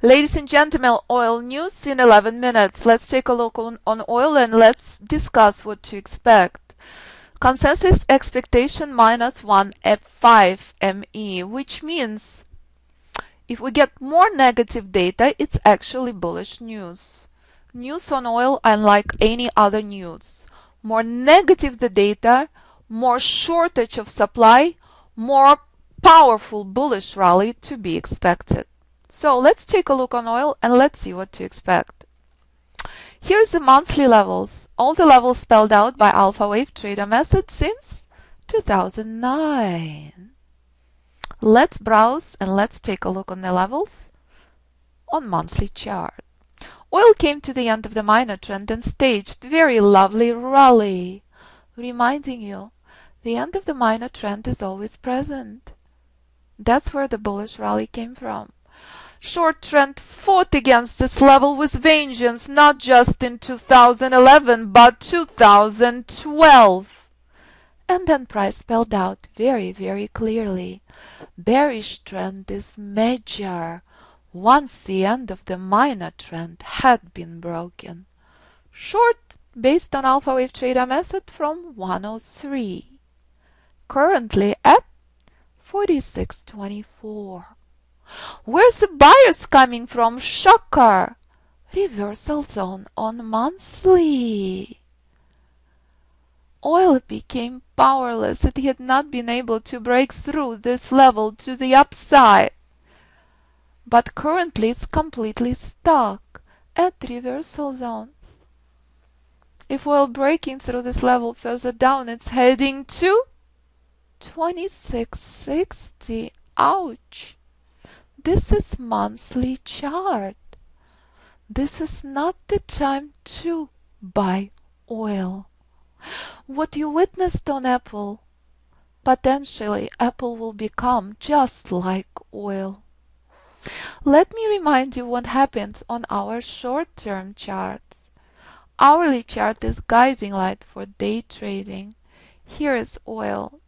Ladies and gentlemen, oil news in 11 minutes. Let's take a look on oil and let's discuss what to expect. Consensus expectation -1 at 5 ME, which means if we get more negative data, it's actually bullish news. News on oil, unlike any other news. More negative the data, more shortage of supply, more powerful bullish rally to be expected. So let's take a look on oil and let's see what to expect. Here's the monthly levels. All the levels spelled out by Alpha Wave Trader method since 2009. Let's browse and let's take a look on the levels on monthly chart. Oil came to the end of the minor trend and staged very lovely rally, reminding you the end of the minor trend is always present. That's where the bullish rally came from. Short trend fought against this level with vengeance, not just in 2011 but 2012. And then price spelled out very, very clearly. Bearish trend is major once the end of the minor trend had been broken. Short based on Alpha Wave Trader method from 103. Currently at 46.24. Where's the buyers coming from? Shocker! Reversal zone on monthly. Oil became powerless. It had not been able to break through this level to the upside. But currently it's completely stuck at reversal zone. If oil breaking through this level further down, it's heading to 2660. Ouch! This is monthly chart. This is not the time to buy oil. What you witnessed on Apple, potentially Apple will become just like oil. Let me remind you what happens on our short-term charts. Hourly chart is guiding light for day trading. Here is oil.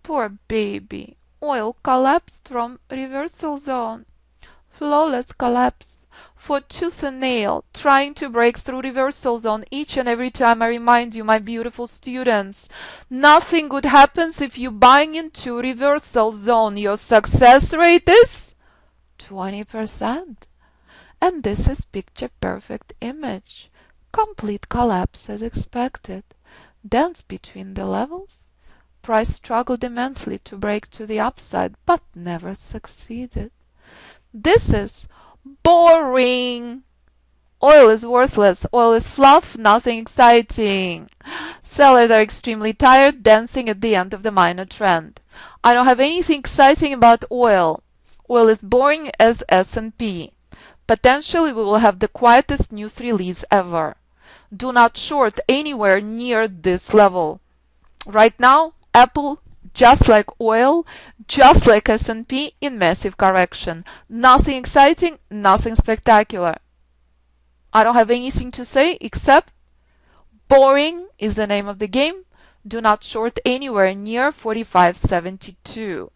Poor baby. Oil collapsed from reversal zone. Flawless collapse for tooth and nail, trying to break through reversal zone each and every time. I remind you, my beautiful students, nothing good happens if you're buying into reversal zone. Your success rate is 20%. And this is picture perfect image. Complete collapse as expected. Dance between the levels. Price struggled immensely to break to the upside, but never succeeded. This is boring. Oil is worthless. Oil is fluff, nothing exciting. Sellers are extremely tired, dancing at the end of the minor trend. I don't have anything exciting about oil. Oil is boring as S&P. Potentially we will have the quietest news release ever. Do not short anywhere near this level. Right now, Apple, just like oil, just like S&P, in massive correction. Nothing exciting, nothing spectacular. I don't have anything to say except boring is the name of the game. Do not short anywhere near 45.72.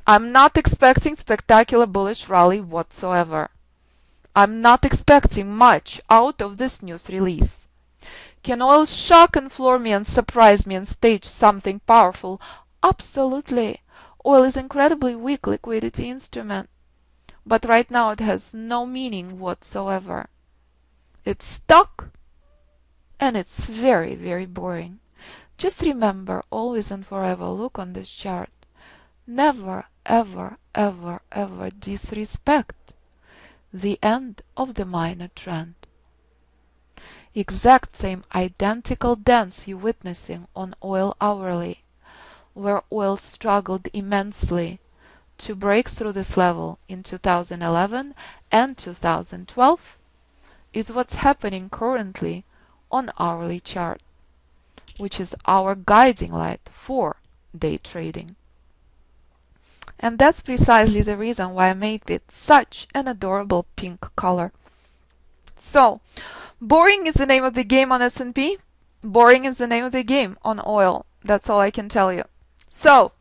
I'm not expecting spectacular bullish rally whatsoever. I'm not expecting much out of this news release. Can oil shock and floor me and surprise me and stage something powerful? Absolutely. Oil is incredibly weak liquidity instrument. But right now it has no meaning whatsoever. It's stuck and it's very, very boring. Just remember, always and forever, look on this chart. Never, ever, ever, ever disrespect the end of the minor trend. Exact same identical dance you're witnessing on oil hourly, where oil struggled immensely to break through this level in 2011 and 2012, is what's happening currently on hourly chart, which is our guiding light for day trading. And that's precisely the reason why I made it such an adorable pink color. So, boring is the name of the game on S&P. Boring is the name of the game on oil. That's all I can tell you. So,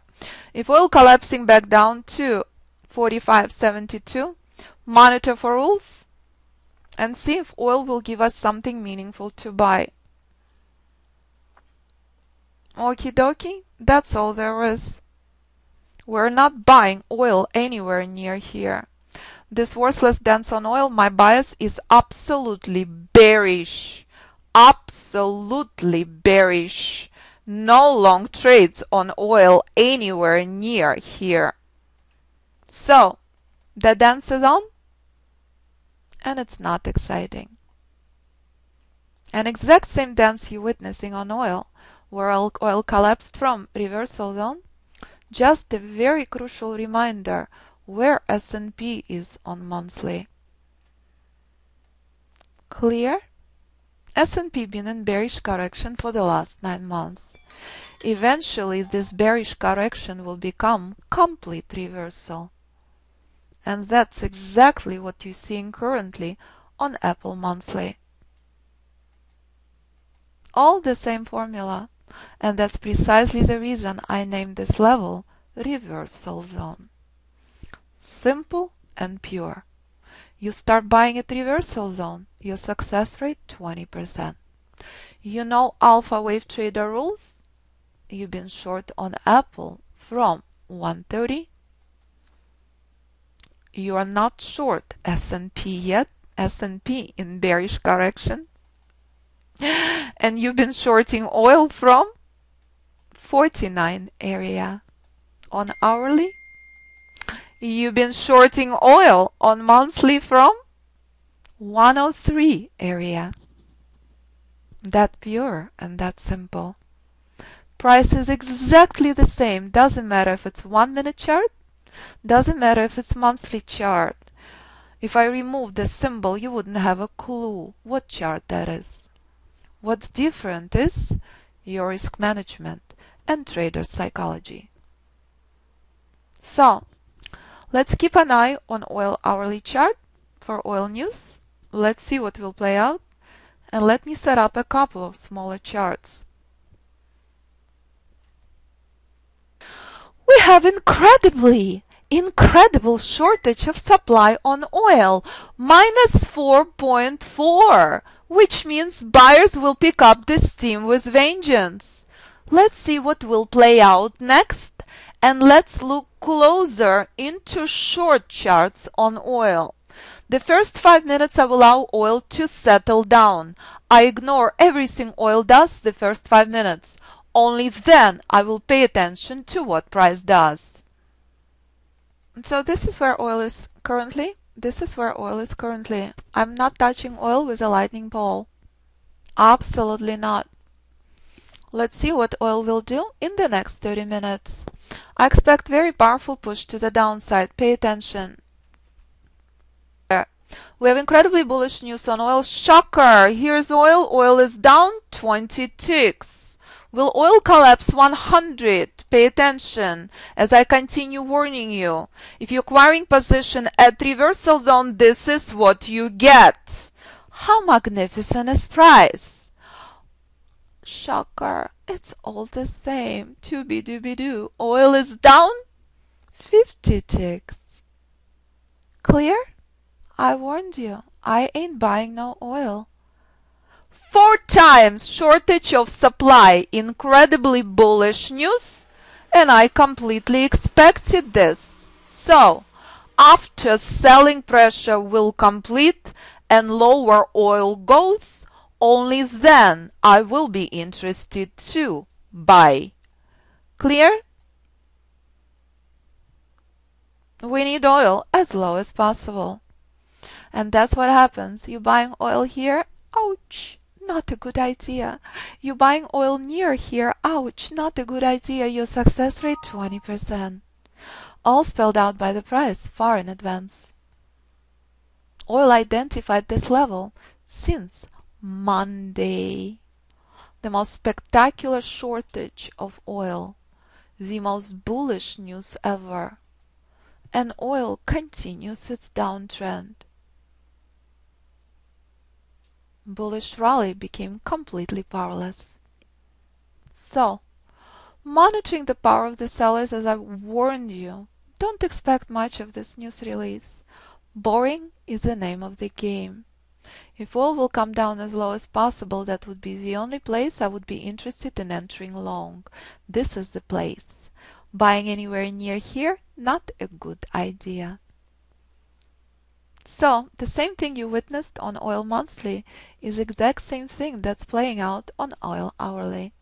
if oil collapsing back down to 45.72, monitor for rules, and see if oil will give us something meaningful to buy. Okie dokie, that's all there is. We're not buying oil anywhere near here. This worthless dance on oil, my bias is absolutely bearish. Absolutely bearish. No long trades on oil anywhere near here. So, the dance is on, and it's not exciting. An exact same dance you're witnessing on oil, where oil collapsed from reversal zone. Just a very crucial reminder where S&P is on monthly. Clear? S&P been in bearish correction for the last 9 months. Eventually, this bearish correction will become complete reversal. And that's exactly what you're seeing currently on Apple Monthly. All the same formula, and that's precisely the reason I named this level Reversal Zone. Simple and pure. You start buying at reversal zone, your success rate 20%. You know alpha wave trader rules? You've been short on Apple from 130. You are not short S&P yet, S&P in bearish correction. And you've been shorting oil from 49 area on hourly. You've been shorting oil on monthly from 103 area. That pure and that simple. Price is exactly the same. Doesn't matter if it's 1 minute chart. Doesn't matter if it's monthly chart. If I remove the symbol, you wouldn't have a clue what chart that is. What's different is your risk management and trader psychology. So, let's keep an eye on oil hourly chart for oil news. Let's see what will play out, and let me set up a couple of smaller charts. We have incredible shortage of supply on oil, minus 4.4, which means buyers will pick up the steam with vengeance. Let's see what will play out next, and let's look closer into short charts on oil. The first 5 minutes I will allow oil to settle down. I ignore everything oil does the first 5 minutes. Only then I will pay attention to what price does. So this is where oil is currently. I'm not touching oil with a lightning pole. Absolutely not. Let's see what oil will do in the next 30 minutes. I expect very powerful push to the downside. Pay attention. We have incredibly bullish news on oil. Shocker! Here's oil. Oil is down 20 ticks. Will oil collapse 100? Pay attention as I continue warning you. If you're acquiring position at reversal zone, this is what you get. How magnificent is price? Shocker. It's all the same. Doobie-doobie-doo. Oil is down 50 ticks. Clear? I warned you. I ain't buying no oil. 4 times shortage of supply. Incredibly bullish news. And I completely expected this. So, after selling pressure will complete and lower oil goes, only then I will be interested to buy. Clear? We need oil as low as possible. And that's what happens. You're buying oil here, ouch, not a good idea. You're buying oil near here, ouch, not a good idea. Your success rate 20%. All spelled out by the price far in advance. Oil identified this level since Monday. The most spectacular shortage of oil. The most bullish news ever. And oil continues its downtrend. Bullish rally became completely powerless. So, monitoring the power of the sellers as I warned you, don't expect much of this news release. Boring is the name of the game. If oil will come down as low as possible, that would be the only place I would be interested in entering long. This is the place. Buying anywhere near here, not a good idea. So, the same thing you witnessed on oil monthly is the exact same thing that's playing out on oil hourly,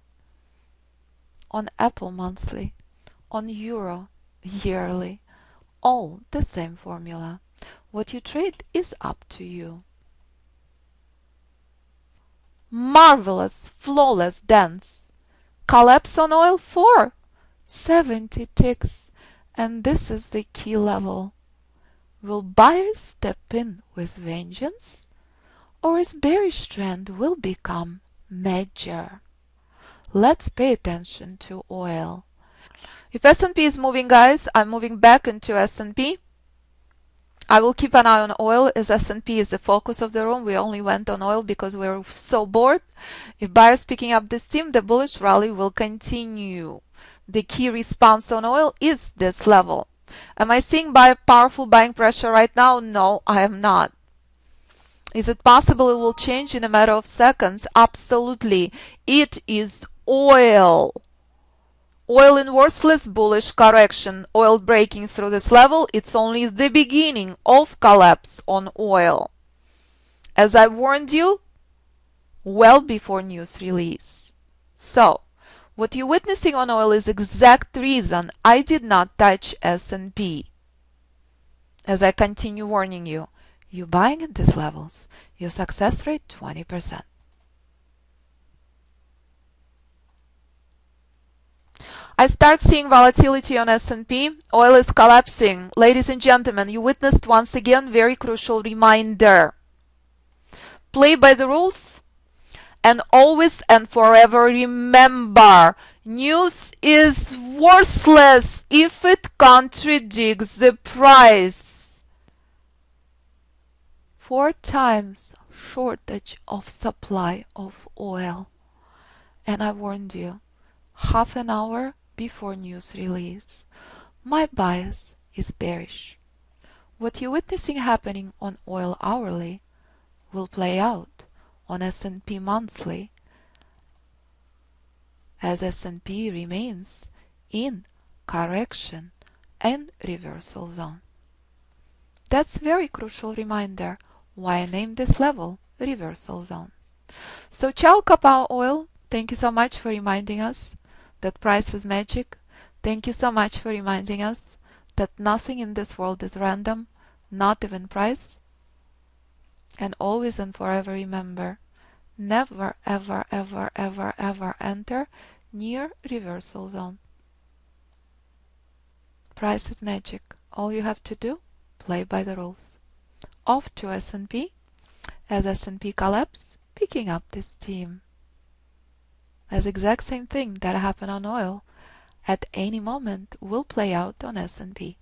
on Apple monthly, on euro yearly. All the same formula. What you trade is up to you. Marvelous, flawless dance. Collapse on oil 4. 70 ticks. And this is the key level. Will buyers step in with vengeance? Or is bearish trend will become major? Let's pay attention to oil. If S&P is moving, guys, I'm moving back into S&P. I will keep an eye on oil as S&P is the focus of the room. We only went on oil because we're so bored. If buyers picking up this theme, the bullish rally will continue. The key response on oil is this level. Am I seeing powerful buying pressure right now? No, I am not. Is it possible it will change in a matter of seconds? Absolutely. It is oil. Oil in worthless bullish correction. Oil breaking through this level, it's only the beginning of collapse on oil. As I warned you, well before news release. So, what you're witnessing on oil is exact reason I did not touch S&P. As I continue warning you, you buying at these levels, your success rate 20%. I start seeing volatility on S&P. Oil is collapsing. Ladies and gentlemen, you witnessed once again very crucial reminder. Play by the rules and always and forever remember, news is worthless if it contradicts the price. 4 times shortage of supply of oil. And I warned you, half an hour before news release. My bias is bearish. What you're witnessing happening on oil hourly will play out on S&P monthly as S&P remains in correction and reversal zone. That's very crucial reminder why I named this level reversal zone. So ciao Kappa Oil, thank you so much for reminding us that price is magic. Thank you so much for reminding us that nothing in this world is random, not even price. And always and forever remember, never ever ever ever ever enter near reversal zone. Price is magic. All you have to do, play by the rules. Off to S&P as S&P collapse, picking up this theme. As exact same thing that happened on oil at any moment will play out on S&P.